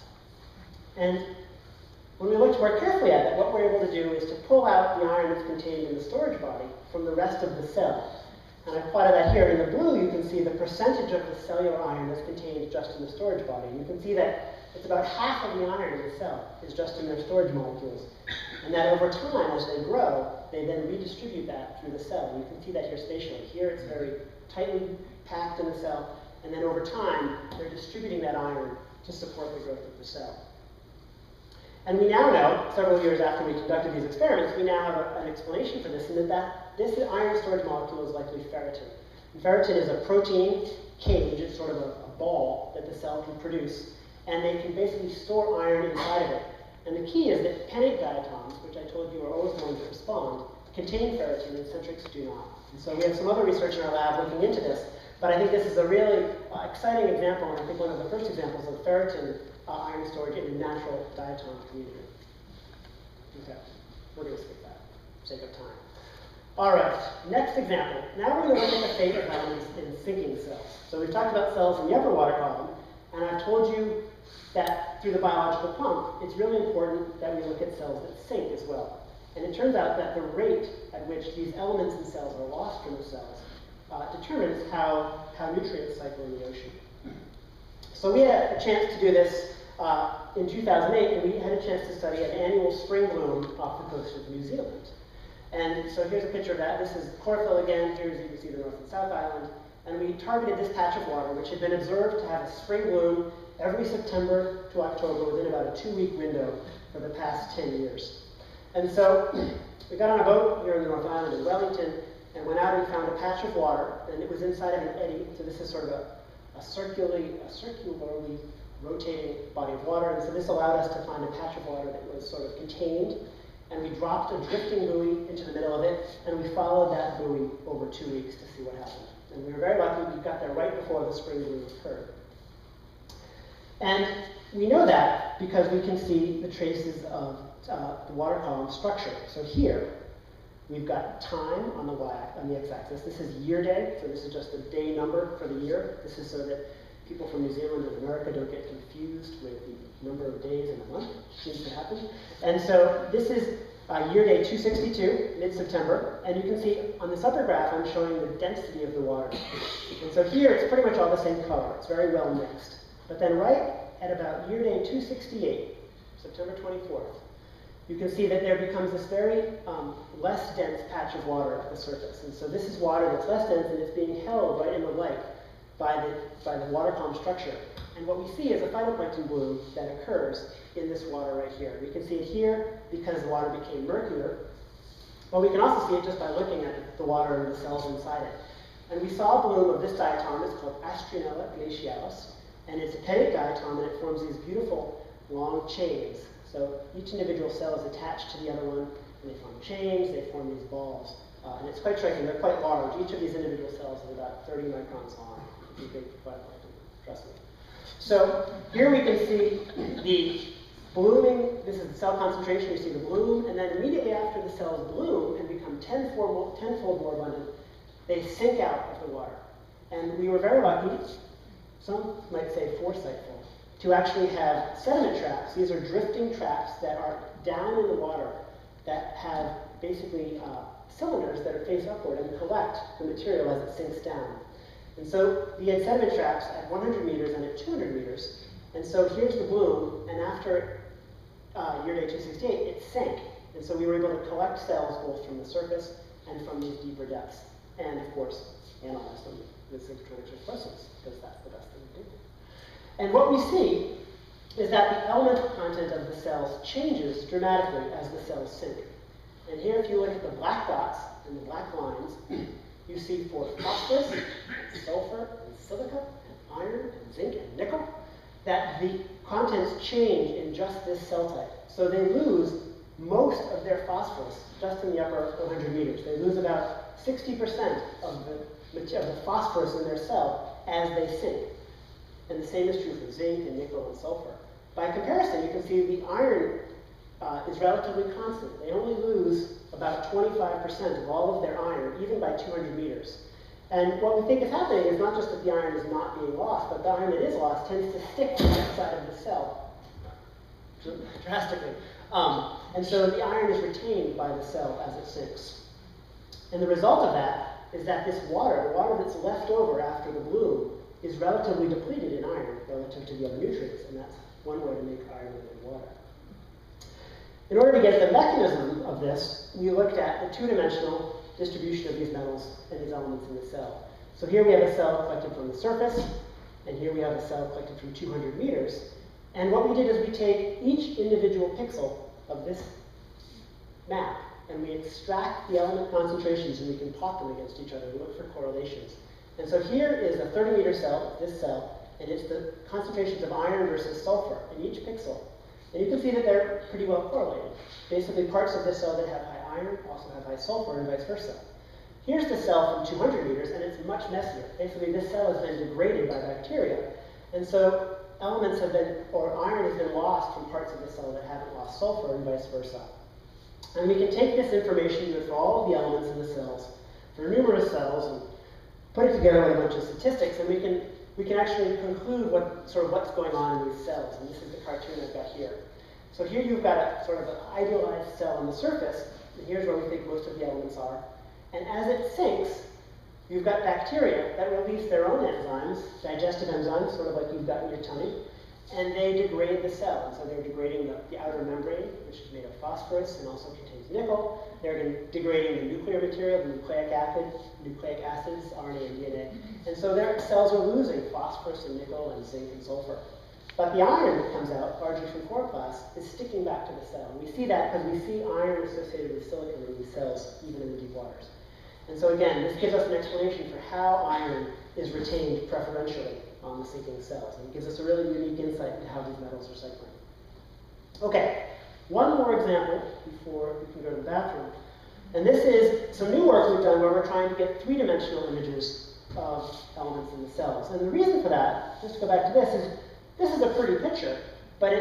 And when we looked more carefully at it, what we're able to do is to pull out the iron that's contained in the storage body from the rest of the cell. And I've plotted that here. In the blue, you can see the percentage of the cellular iron that's contained just in the storage body. And you can see that it's about half of the iron in the cell is just in their storage molecules. And that over time, as they grow, they then redistribute that through the cell. And you can see that here spatially. Here, it's very tightly packed in the cell. And then over time, they're distributing that iron to support the growth of the cell. And we now know, several years after we conducted these experiments, we now have an explanation for this, in that this iron storage molecule is likely ferritin. And ferritin is a protein cage, it's sort of a ball that the cell can produce, and they can basically store iron inside of it. And the key is that pennate diatoms, which I told you are always going to respond, contain ferritin and centrics do not. And so we have some other research in our lab looking into this, but I think this is a really exciting example, and I think one of the first examples of ferritin iron storage in a natural diatom community. Okay, we're going to skip that for sake of time. All right, next example. Now we're going to look at the fate of elements in sinking cells. So we've talked about cells in the upper water column, and I've told you that through the biological pump, it's really important that we look at cells that sink as well. And it turns out that the rate at which these elements in cells are lost from the cells determines how nutrients cycle in the ocean. So we had a chance to do this in 2008, and we had a chance to study an annual spring bloom off the coast of New Zealand. And so here's a picture of that. This is chlorophyll again. Here's, you can see the North and South Island. And we targeted this patch of water, which had been observed to have a spring bloom every September to October within about a 2-week window for the past 10 years. And so we got on a boat here in the North Island in Wellington and went out and found a patch of water, and it was inside of an eddy. So this is sort of a circularly rotating body of water, and so this allowed us to find a patch of water that was sort of contained, and we dropped a drifting buoy into the middle of it, and we followed that buoy over 2 weeks to see what happened. And we were very lucky. We got there right before the spring bloom occurred. And we know that because we can see the traces of the water column structure. So here, we've got time on the x-axis. This is year day, so this is just a day number for the year. This is so that people from New Zealand and America don't get confused with the number of days in a month, which seems to happen. And so this is year day 262, mid-September, and you can see on this upper graph I'm showing the density of the water. And so here it's pretty much all the same color. It's very well mixed. But then right at about year day 268, September 24th, you can see that there becomes this very less dense patch of water at the surface. And so this is water that's less dense, and it's being held right in the light by the water column structure. And what we see is a phytoplankton bloom that occurs in this water right here. We can see it here because the water became murkier, but we can also see it just by looking at the water and the cells inside it. And we saw a bloom of this diatom. It's called Astronella glacialis, and it's a pennate diatom, and it forms these beautiful long chains. So each individual cell is attached to the other one, and they form chains, they form these balls. And it's quite striking. They're quite large. Each of these individual cells is about 30 microns long. Big phytoplankton. trust me. So here we can see the blooming, this is the cell concentration, you see the bloom, and then immediately after the cells bloom and become tenfold more abundant, they sink out of the water. And we were very lucky, some might say foresightful, to actually have sediment traps. These are drifting traps that are down in the water that have basically cylinders that are face upward and collect the material as it sinks down. And so we had sediment traps at 100 meters and at 200 meters. And so here's the bloom, and after year day 268, it sank. And so we were able to collect cells both from the surface and from these deeper depths. And of course, analyze them with synchrotron X-ray fluorescence, because that's the best thing to do. And what we see is that the elemental content of the cells changes dramatically as the cells sink. And here, if you look at the black dots and the black lines, you see for phosphorus, and sulfur, and silica, and iron, and zinc, and nickel, that the contents change in just this cell type. So they lose most of their phosphorus just in the upper 100 meters. They lose about 60% of the phosphorus in their cell as they sink. And the same is true for zinc and nickel and sulfur. By comparison, you can see the iron is relatively constant. They only lose about 25% of all of their iron, even by 200 meters. And what we think is happening is not just that the iron is not being lost, but the iron that is lost tends to stick to the outside of the cell drastically. And so the iron is retained by the cell as it sinks. And the result of that is that this water, the water that's left over after the bloom, is relatively depleted in iron relative to the other nutrients, and that's one way to make iron in water. In order to get the mechanism of this, we looked at the two-dimensional distribution of these metals and these elements in the cell. So here we have a cell collected from the surface, and here we have a cell collected from 200 meters. And what we did is we take each individual pixel of this map, and we extract the element concentrations, and we can plot them against each other and look for correlations. And so here is a 30-meter cell, this cell, and it's the concentrations of iron versus sulfur in each pixel. And you can see that they're pretty well correlated. Basically, parts of this cell that have high iron also have high sulfur, and vice versa. Here's the cell from 200 meters, and it's much messier. Basically, this cell has been degraded by bacteria, and so elements have been, or iron has been lost from parts of the cell that haven't lost sulfur, and vice versa. And we can take this information for all of the elements in the cells, for numerous cells, and put it together with a bunch of statistics, and we can actually conclude what's going on in these cells. And this is the cartoon I've got here. So here you've got a sort of an idealized cell on the surface, and here's where we think most of the elements are. And as it sinks, you've got bacteria that release their own enzymes, digestive enzymes, sort of like you've got in your tummy, and they degrade the cell. And so they're degrading the outer membrane, which is made of phosphorus and also contains nickel. They're degrading the nuclear material, the nucleic acids, RNA and DNA. And so their cells are losing phosphorus and nickel and zinc and sulfur. But the iron that comes out, largely from chloroplasts, is sticking back to the cell. And we see that because we see iron associated with silicon in these cells, even in the deep waters. And so again, this gives us an explanation for how iron is retained preferentially on the sinking cells. And it gives us a really unique insight into how these metals are cycling. Okay, one more example before we can go to the bathroom. And this is some new work we've done where we're trying to get three-dimensional images of elements in the cells. And the reason for that, just to go back to this is a pretty picture, but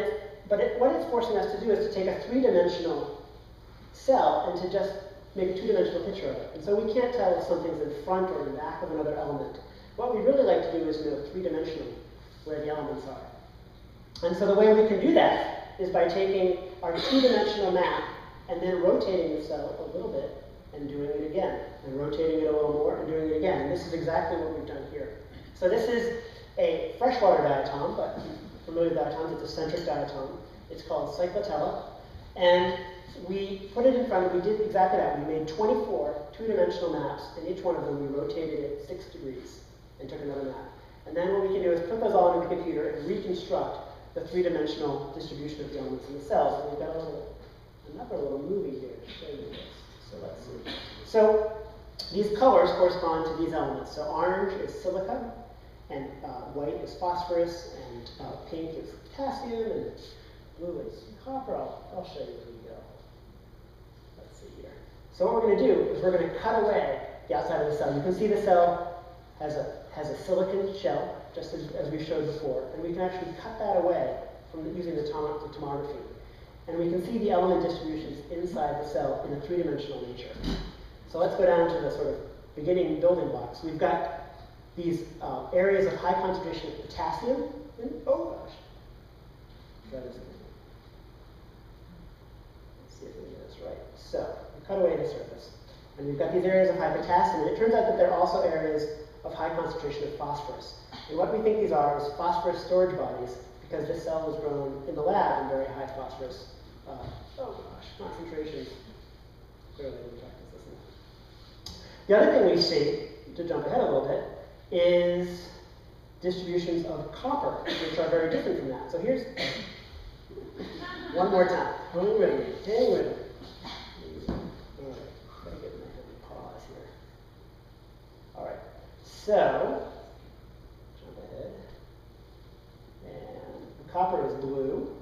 what it's forcing us to do is to take a three-dimensional cell and to just make a two-dimensional picture of it. And so we can't tell if something's in front or in back of another element. What we'd really like to do is know three-dimensionally where the elements are. And so the way we can do that is by taking our two-dimensional map and then rotating the cell a little bit and doing it again, and rotating it a little more and doing it again. And this is exactly what we've done here. So this is a freshwater diatom, but familiar with diatoms, it's a centric diatom. It's called cyclotella. And we put it in front, we did exactly that. We made 24 two-dimensional maps, and each one of them we rotated it 6 degrees and took another map. And then what we can do is put those all into the computer and reconstruct the three-dimensional distribution of the elements in the cells. And we've got another little movie here to show you this. So let's see. So these colors correspond to these elements. So orange is silica, and white is phosphorus, and pink is potassium, and blue is copper. I'll show you where we go. Let's see here. So what we're going to do is we're going to cut away the outside of the cell. You can see the cell has a silicon shell, just as we showed before. And we can actually cut that away from using the tomography. And we can see the element distributions inside the cell in a three-dimensional nature. So let's go down to the sort of beginning building blocks. We've got these areas of high concentration of potassium. Oh gosh. That is, let's see if we get this right. So we cut away the surface. And we've got these areas of high potassium. And it turns out that there are also areas of high concentration of phosphorus. And what we think these are is phosphorus storage bodies, because this cell was grown in the lab in very high phosphorus concentrations. Clearly, we practice this. The other thing we see, to jump ahead a little bit, is distributions of copper, which are very different from that. So here's one more time. Hang with me. Hang with me. All right. Gotta get my pause here. All right. So jump ahead. And the copper is blue,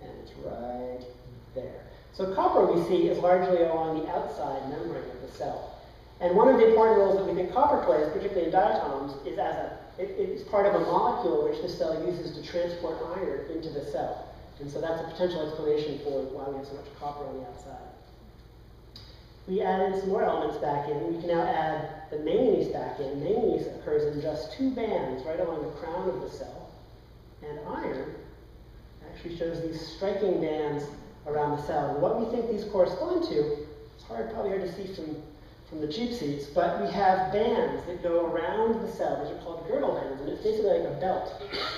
and it's right there. So copper we see is largely along the outside membrane of the cell. And one of the important roles that we think copper plays, particularly in diatoms, is it's part of a molecule which the cell uses to transport iron into the cell. And so that's a potential explanation for why we have so much copper on the outside. We add in some more elements back in. We can now add the manganese back in. Manganese occurs in just two bands right along the crown of the cell. And iron actually shows these striking bands around the cell. And what we think these correspond to, it's probably hard to see from the cheap seats, but we have bands that go around the cell. These are called girdle bands, and it's basically like a belt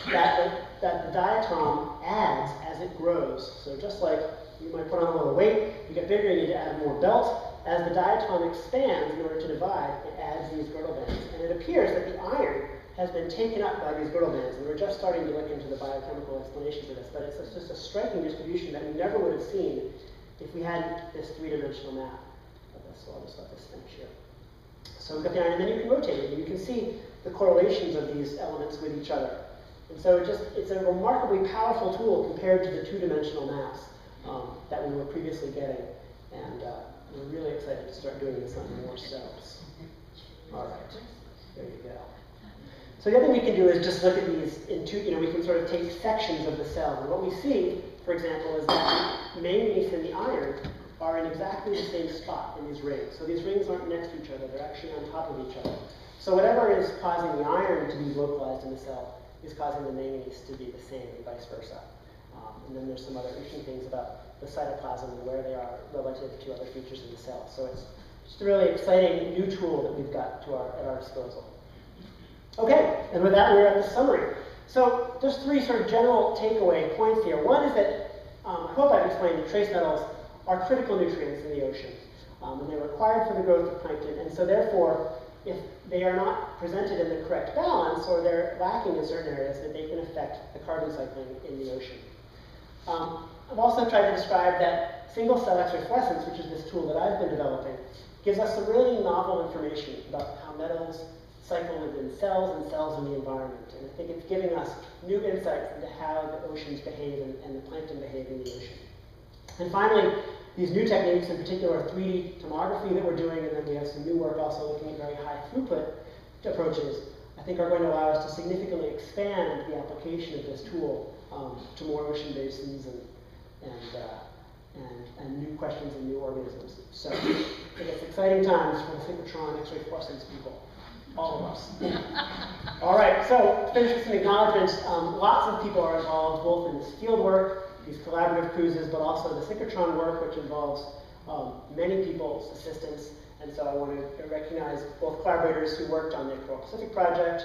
that the diatom adds as it grows. So just like you might put on a little weight, you get bigger, you need to add more belt. As the diatom expands in order to divide, it adds these girdle bands. And it appears that the iron has been taken up by these girdle bands. And we're just starting to look into the biochemical explanation for this, but it's just a striking distribution that we never would have seen if we hadn't this three-dimensional map. So I'll just let this finish here. So we've got the iron, and then you can rotate it, and you can see the correlations of these elements with each other. And so it's a remarkably powerful tool compared to the two-dimensional maps that we were previously getting. And we're really excited to start doing this on more cells. All right, there you go. So the other thing we can do is just look at these in two, we can sort of take sections of the cell. And what we see, for example, is that the manganese and the iron are in exactly the same spot in these rings. So these rings aren't next to each other, they're actually on top of each other. So whatever is causing the iron to be localized in the cell is causing the manganese to be the same and vice versa. And then there's some other interesting things about the cytoplasm and where they are relative to other features in the cell. So it's just a really exciting new tool that we've got at our disposal. Okay, and with that we're at the summary. So there's three sort of general takeaway points here. One is that, I hope I've explained that trace metals are critical nutrients in the ocean, and they're required for the growth of plankton, and so therefore, if they are not presented in the correct balance, or they're lacking in certain areas, then they can affect the carbon cycling in the ocean. I've also tried to describe that single-cell X-ray fluorescence, which is this tool that I've been developing, gives us some really novel information about how metals cycle within cells and cells in the environment, and I think it's giving us new insights into how the oceans behave and the plankton behave in the ocean. And finally, these new techniques, in particular 3D tomography that we're doing, and then we have some new work also looking at very high throughput approaches, I think are going to allow us to significantly expand the application of this tool to more ocean basins and new questions and new organisms. So I think it's exciting times for the synchrotron X-ray fluorescence people, all of us. All right, so to finish with some acknowledgments, lots of people are involved both in this field work, these collaborative cruises, but also the synchrotron work, which involves many people's assistance. And so I want to recognize both collaborators who worked on the Coral Pacific project.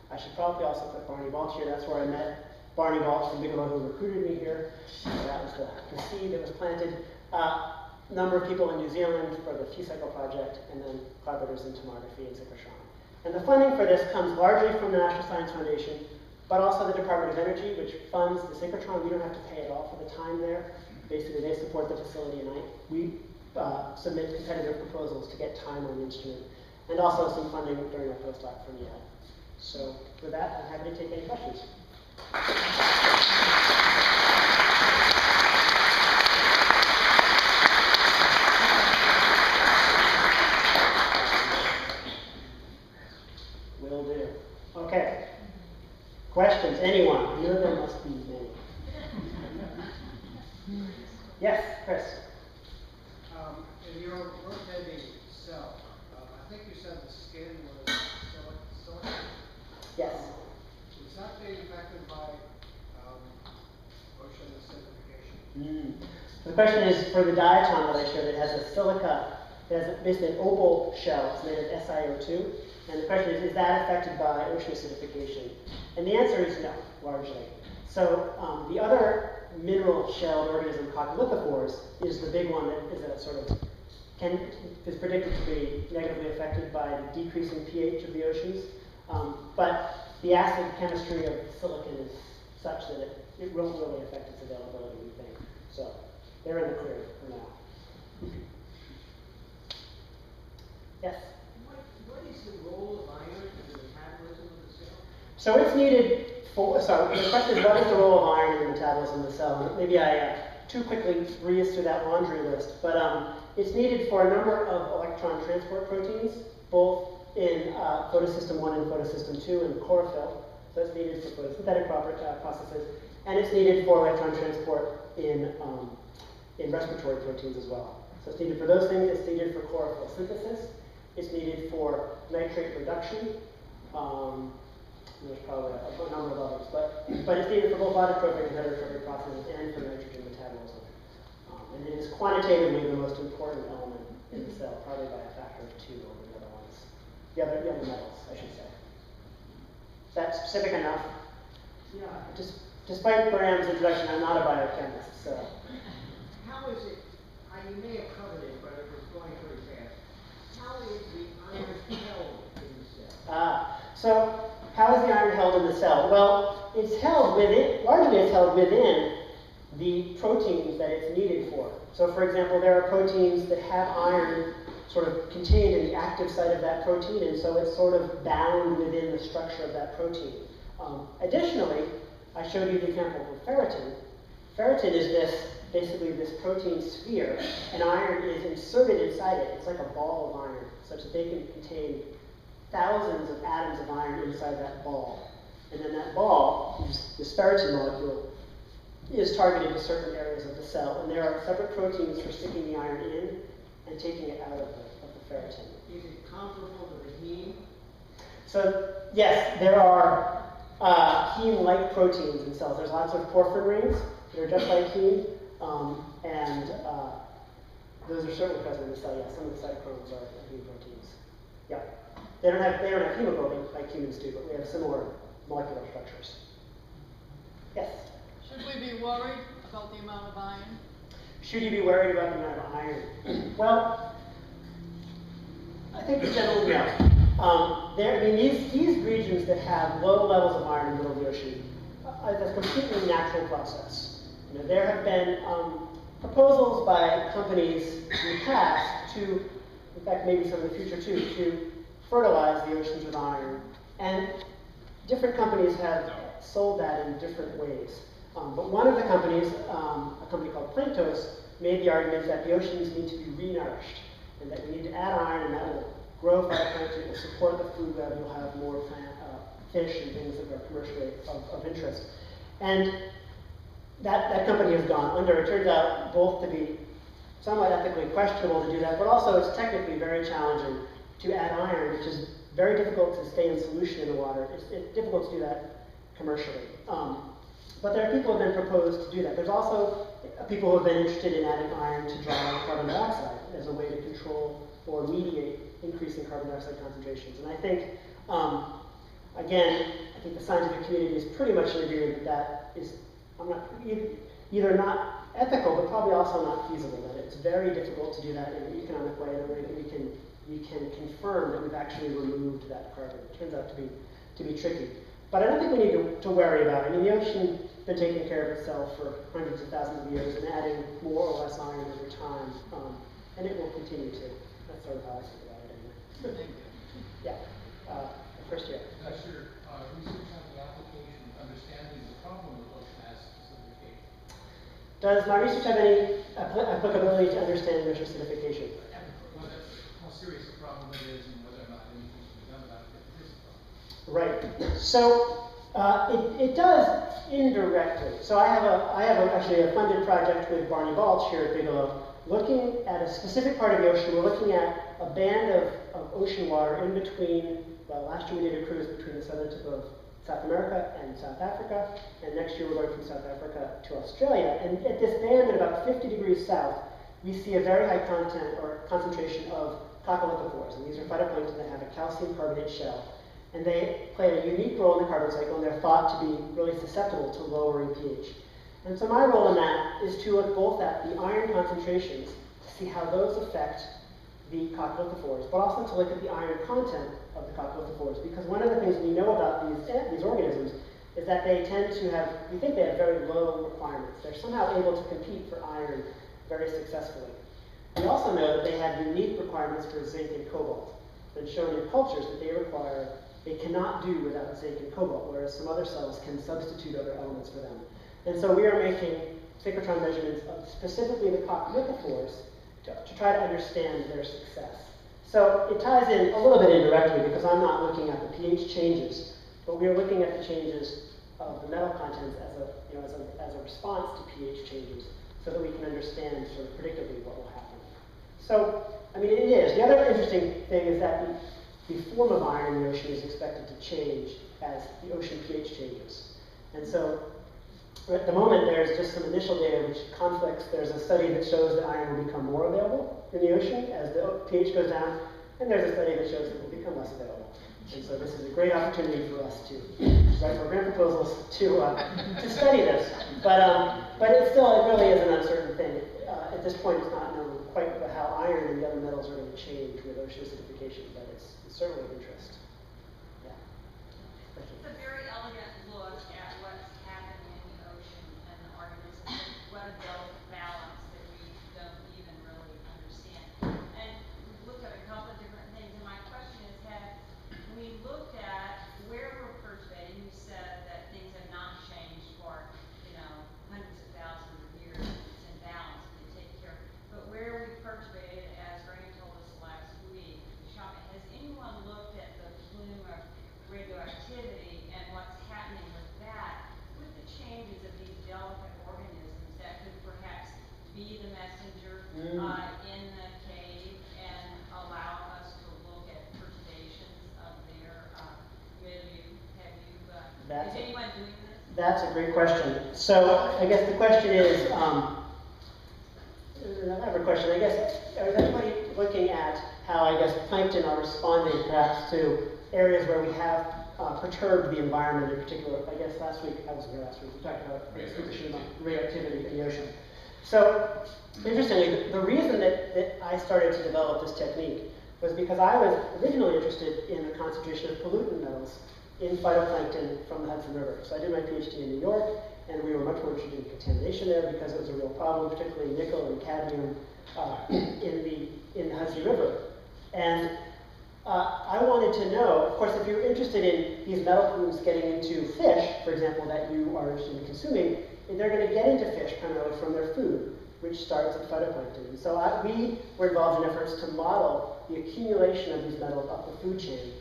I should probably also put Barney Balch here. That's where I met Barney Balch from Bigelow, who recruited me here. That was the seed that was planted. A number of people in New Zealand for the Q-Cycle project, and then collaborators in tomography and synchrotron. And the funding for this comes largely from the National Science Foundation, but also the Department of Energy, which funds the synchrotron. We don't have to pay at all for the time there. Basically, they support the facility, and we submit competitive proposals to get time on the instrument, and also some funding during our postdoc from Yale. So with that, I'm happy to take any questions. Will do. Okay. Chris. In your rotating cell, I think you said the skin was silicon. Yes. Is that being affected by ocean acidification? The question is, for the diatom that I showed, it has a silica, it has basically an opal shell. It's made of SiO2. And the question is that affected by ocean acidification? And the answer is no, largely. So the other mineral shelled organism, coccolithophores, is the big one that is a sort of is predicted to be negatively affected by the decreasing pH of the oceans. But the acid chemistry of silicon is such that it won't really affect its availability, we think. So they're in the clear for now. Yes? What is the role of iron in the metabolism of the cell? So it's needed for, so the question is, what is the role of iron in the metabolism of the cell? And maybe I too quickly breeze through that laundry list, but it's needed for a number of electron transport proteins, both in photosystem 1 and photosystem 2 and chlorophyll. So it's needed for photosynthetic processes, and it's needed for electron transport in respiratory proteins as well. So it's needed for those things. It's needed for chlorophyll synthesis. It's needed for nitrate reduction. There's probably a number of others, but it's needed for both autotrophic and heterotrophic processes and for nitrogen metabolism. And it is quantitatively the most important element in the cell, probably by a factor of 2 over the other ones. The other metals, I should say. Is that specific enough? Yeah. Despite Graham's introduction, I'm not a biochemist, so. How is it, you may have covered it, but it was going pretty fast. How is the iron held in the cell? So how is the iron held in the cell? Well, it's held within, largely it's held within the proteins that it's needed for. So for example, there are proteins that have iron sort of contained in the active site of that protein, and so it's sort of bound within the structure of that protein. Additionally, I showed you the example of ferritin. Ferritin is basically this protein sphere, and iron is inserted inside it. It's like a ball of iron, such that they can contain thousands of atoms of iron inside that ball. And then that ball, this ferritin molecule, is targeted to certain areas of the cell, and there are separate proteins for sticking the iron in and taking it out of the ferritin. Is it comparable to the heme? So yes, there are heme-like proteins in cells. There's lots of porphyrin rings that are just like heme, and those are certainly present in the cell. Yeah, some of the cytochromes are heme proteins. Yeah, they don't have hemoglobin like humans do, but we have similar molecular structures. Yes. Should we be worried about the amount of iron? Should you be worried about the amount of iron? Well, I think in general, no. These regions that have low levels of iron in the middle of the ocean, that's a completely natural process. There have been proposals by companies in the past to, in fact, maybe some in the future too, to fertilize the oceans with iron. And different companies have sold that in different ways. But one of the companies, a company called Planktos, made the argument that the oceans need to be renourished, and that we need to add iron, and that will grow phytoplankton, it will support the food web, you'll have more fish and things that are commercially of interest. And that company has gone under. It turns out both to be somewhat ethically questionable to do that, but also it's technically very challenging to add iron, which is very difficult to stay in solution in the water. It's difficult to do that commercially. But there are people who have been proposed to do that. There's also people who have been interested in adding iron to dry carbon dioxide as a way to control or mediate increasing carbon dioxide concentrations. And I think, again, I think the scientific community is pretty much in agreement that is either not ethical, but probably also not feasible, that it's very difficult to do that in an economic way, in a way that we can confirm that we've actually removed that carbon. It turns out to be tricky. But I don't think we need to worry about it. I mean, the ocean has been taking care of itself for hundreds of thousands of years and adding more or less iron over time, and it will continue to. That's sort of how I think about it anyway. Thank you. Yeah, first year. Does your research have the application of understanding the problem with ocean acidification? Does my research have any applicability to understanding ocean acidification? How serious the problem it is and whether or not anything can be done about it if it is a problem. Right. So It does indirectly. So I have actually a funded project with Barney Balch here at Bigelow, looking at a specific part of the ocean. We're looking at a band of ocean water in between, well, last year we did a cruise between the southern tip of South America and South Africa, and next year we're going from South Africa to Australia. And at this band at about 50 degrees south, we see a very high content or concentration of coccolithophores, and these are phytoplankton that have a calcium carbonate shell. And they play a unique role in the carbon cycle, and they're thought to be really susceptible to lowering pH. And so my role in that is to look both at the iron concentrations to see how those affect the coccolithophores, but also to look at the iron content of the coccolithophores, because one of the things we know about these organisms is that they tend to have, we think they have very low requirements. They're somehow able to compete for iron very successfully. We also know that they have unique requirements for zinc and cobalt. It's been shown in cultures that they cannot do without zinc and cobalt, whereas some other cells can substitute other elements for them. And so we are making synchrotron measurements of specifically the coccolithophores to try to understand their success. So it ties in a little bit indirectly because I'm not looking at the pH changes, but we are looking at the changes of the metal contents as a response to pH changes so that we can understand sort of predictably what will happen. So, I mean, it is. The other interesting thing is that the form of iron in the ocean is expected to change as the ocean pH changes. And so at the moment, there's just some initial data which conflicts. There's a study that shows that iron will become more available in the ocean as the pH goes down, and there's a study that shows it will become less available. And so this is a great opportunity for us to write program proposals to study this. But it really is an uncertain thing. At this point, it's not known quite how iron and the other metals are going to change with ocean acidification, but it's certainly of interest. Yeah. It's a very elegant look at what's happening in the ocean and the organisms, what a delicate balance that we don't even really understand. And we've looked at a couple of different things, and my question is, have we looked at where we're perturbating? You said that things have not changed for, hundreds of thousands of years, it's in balance, and you take care of it. But where we perturbated, as Raina told us last week, has anyone looked at the plume of radioactivity and what's happening with that, with the changes of these delicate organisms that could perhaps be the messenger in the cave and allow us to look at perturbations of their milieu? Is anyone doing this? That's a great question. So I guess the question is, I have a question. I guess, is anybody looking at how, I guess, plankton are responding perhaps to areas where we have perturbed the environment in particular? I guess last week, I wasn't here last week, we talked about radioactivity in the ocean. So, interestingly, the reason that I started to develop this technique was because I was originally interested in the concentration of pollutant metals in phytoplankton from the Hudson River. So I did my PhD in New York, and we were much more interested in contamination there because it was a real problem, particularly nickel and cadmium in the Hudson River. And I wanted to know, of course, if you're interested in these metal plumes getting into fish, for example, that you are interested in consuming, they're going to get into fish primarily from their food, which starts at phytoplankton. And so we were involved in efforts to model the accumulation of these metals up the food chain.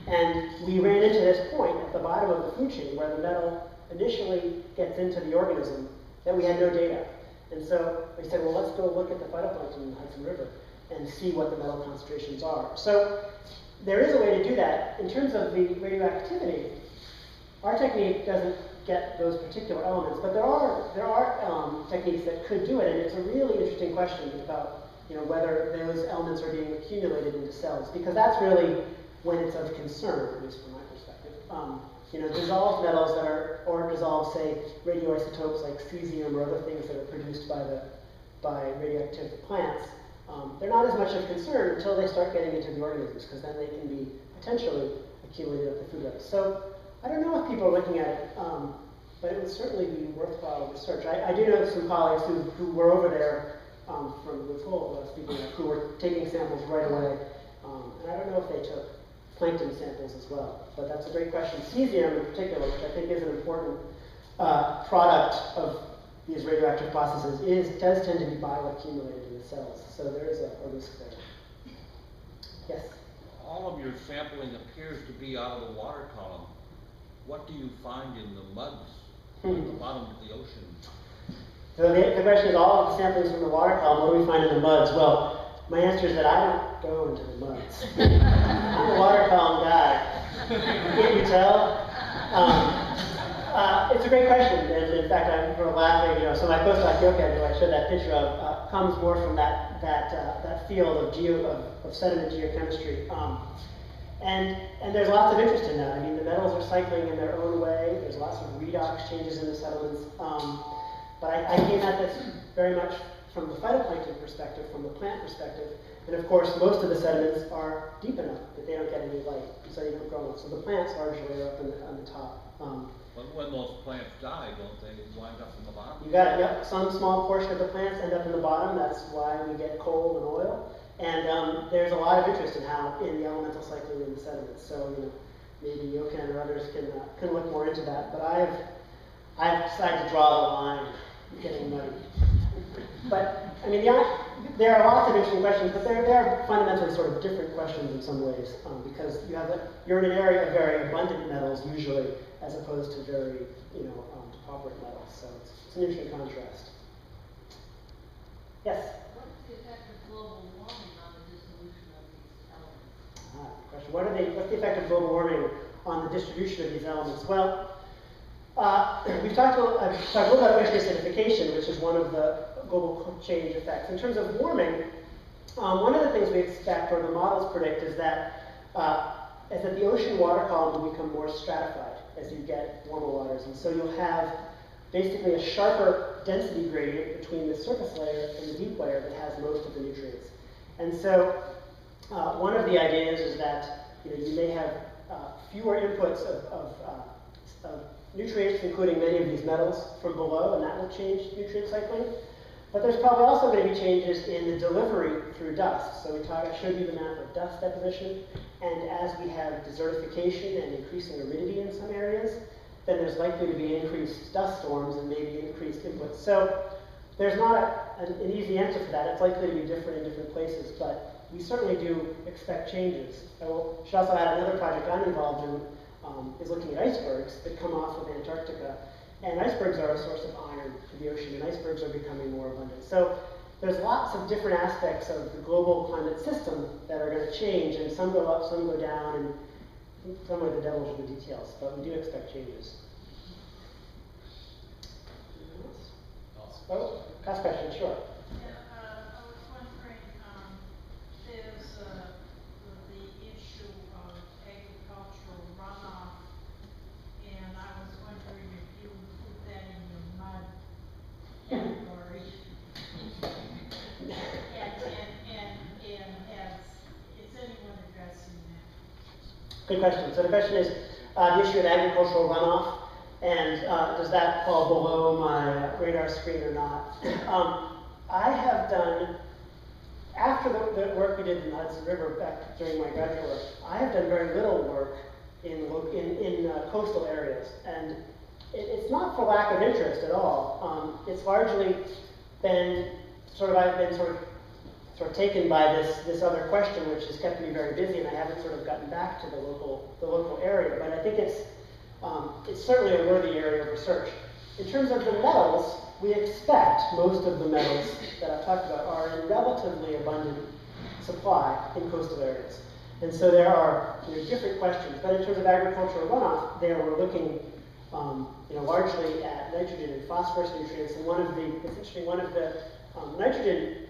And we ran into this point at the bottom of the food chain where the metal initially gets into the organism that we had no data. And so we said, well, let's go look at the phytoplankton in the Hudson River and see what the metal concentrations are. So there is a way to do that. In terms of the radioactivity, our technique doesn't get those particular elements, but there are techniques that could do it, and it's a really interesting question about whether those elements are being accumulated into cells, because that's really when it's of concern, at least from my perspective. Dissolved metals that are, or dissolved, say, radioisotopes like cesium or other things that are produced by radioactive plants, they're not as much of concern until they start getting into the organisms, because then they can be potentially accumulated at the food web. So I don't know if people are looking at it, but it would certainly be worthwhile research. I do know some colleagues who were over there from Woods Hole, speaking of, who were taking samples right away, and I don't know if they took plankton samples as well, but that's a great question. Cesium in particular, which I think is an important product of these radioactive processes, does tend to be bioaccumulated in the cells, so there is a risk there. Yes? All of your sampling appears to be out of the water column. what do you find in the muds at the bottom of the ocean? So the question is, all of the samplings from the water column, what do we find in the muds? Well, my answer is that I don't go into the muds. I'm a water column guy. Can't you tell? It's a great question, and in fact, I'm sort of laughing. So my postdoc Yoka, who I showed that picture of, comes more from that field of sediment geochemistry. And there's lots of interest in that. I mean, the metals are cycling in their own way. There's lots of redox changes in the sediments. But I came at this very much from the phytoplankton perspective, from the plant perspective. And of course, most of the sediments are deep enough that they don't get any light, so you don't grow them. So the plants largely are up on the top. But when those plants die, don't they wind up in the bottom? You got it, yep. Some small portion of the plants end up in the bottom. That's why we get coal and oil. And there's a lot of interest in the elemental cycling in the sediments. So maybe Jochen or others can look more into that. But I've decided to draw the line, getting muddy. But I mean, there are lots of interesting questions, but they are fundamentally sort of different questions in some ways, because you're in an area of very abundant metals usually, as opposed to very depauperate metals. So it's an interesting contrast. Yes. What is the effect of global warming on the dissolution of these elements? Good question. What's the effect of global warming on the distribution of these elements? Well, we've talked a little about ocean acidification, which is one of the global change effects. In terms of warming, one of the things we expect, or the models predict, is that the ocean water column will become more stratified as you get warmer waters. And so you'll have basically a sharper density gradient between the surface layer and the deep layer that has most of the nutrients. And so one of the ideas is that you may have fewer inputs of nutrients, including many of these metals, from below, and that will change nutrient cycling. But there's probably also going to be changes in the delivery through dust. So I showed you the map of dust deposition, and as we have desertification and increasing aridity in some areas, then there's likely to be increased dust storms and maybe increased inputs. So there's not an easy answer for that. It's likely to be different in different places, but we certainly do expect changes. I should also add another project I'm involved in is looking at icebergs that come off of Antarctica. And icebergs are a source of iron to the ocean, and icebergs are becoming more abundant. So there's lots of different aspects of the global climate system that are going to change, and some go up, some go down, and some of the devil's in the details, but we do expect changes. Oh, last question, sure. Yeah, I was wondering, there's the issue of agricultural runoff, and I was wondering if you would put that in your mud category. and is anyone addressing that? Good question. So the question is the issue of agricultural runoff, and does that fall below my radar screen or not? I have done, after the work we did in the Hudson River back during my graduate work, I have done very little work in coastal areas, and it's not for lack of interest at all. It's largely been I've been sort of taken by this other question, which has kept me very busy, and I haven't sort of gotten back to the local area. But I think it's certainly a worthy area of research. In terms of the metals, we expect most of the metals that I've talked about are in relatively abundant supply in coastal areas. And so there are different questions. But in terms of agricultural runoff, there we're looking largely at nitrogen and phosphorus nutrients. And one of the nitrogen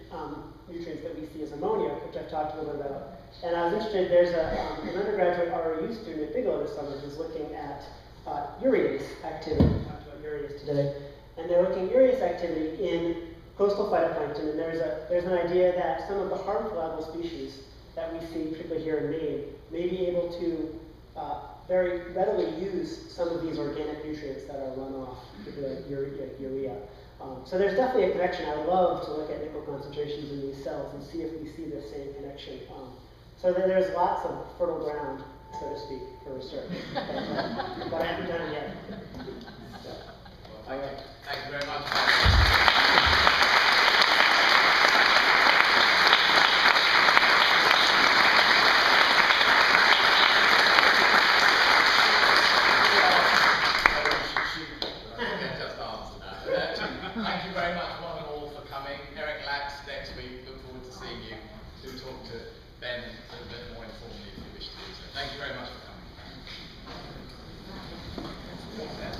nutrients that we see is ammonia, which I've talked a little bit about. And I was interested, there's an undergraduate ROU student at Bigelow this summer who's looking at urease activity. We talked about urease today. And they're looking at urease activity in coastal phytoplankton. And there's an idea that some of the harmful algal species that we see, particularly here in Maine, may be able to very readily use some of these organic nutrients that are run off, particularly urea. So there's definitely a connection. I would love to look at nickel concentrations in these cells and see if we see the same connection. So there's lots of fertile ground, so to speak, for research. But I haven't done it yet. So. Well, thank you very much.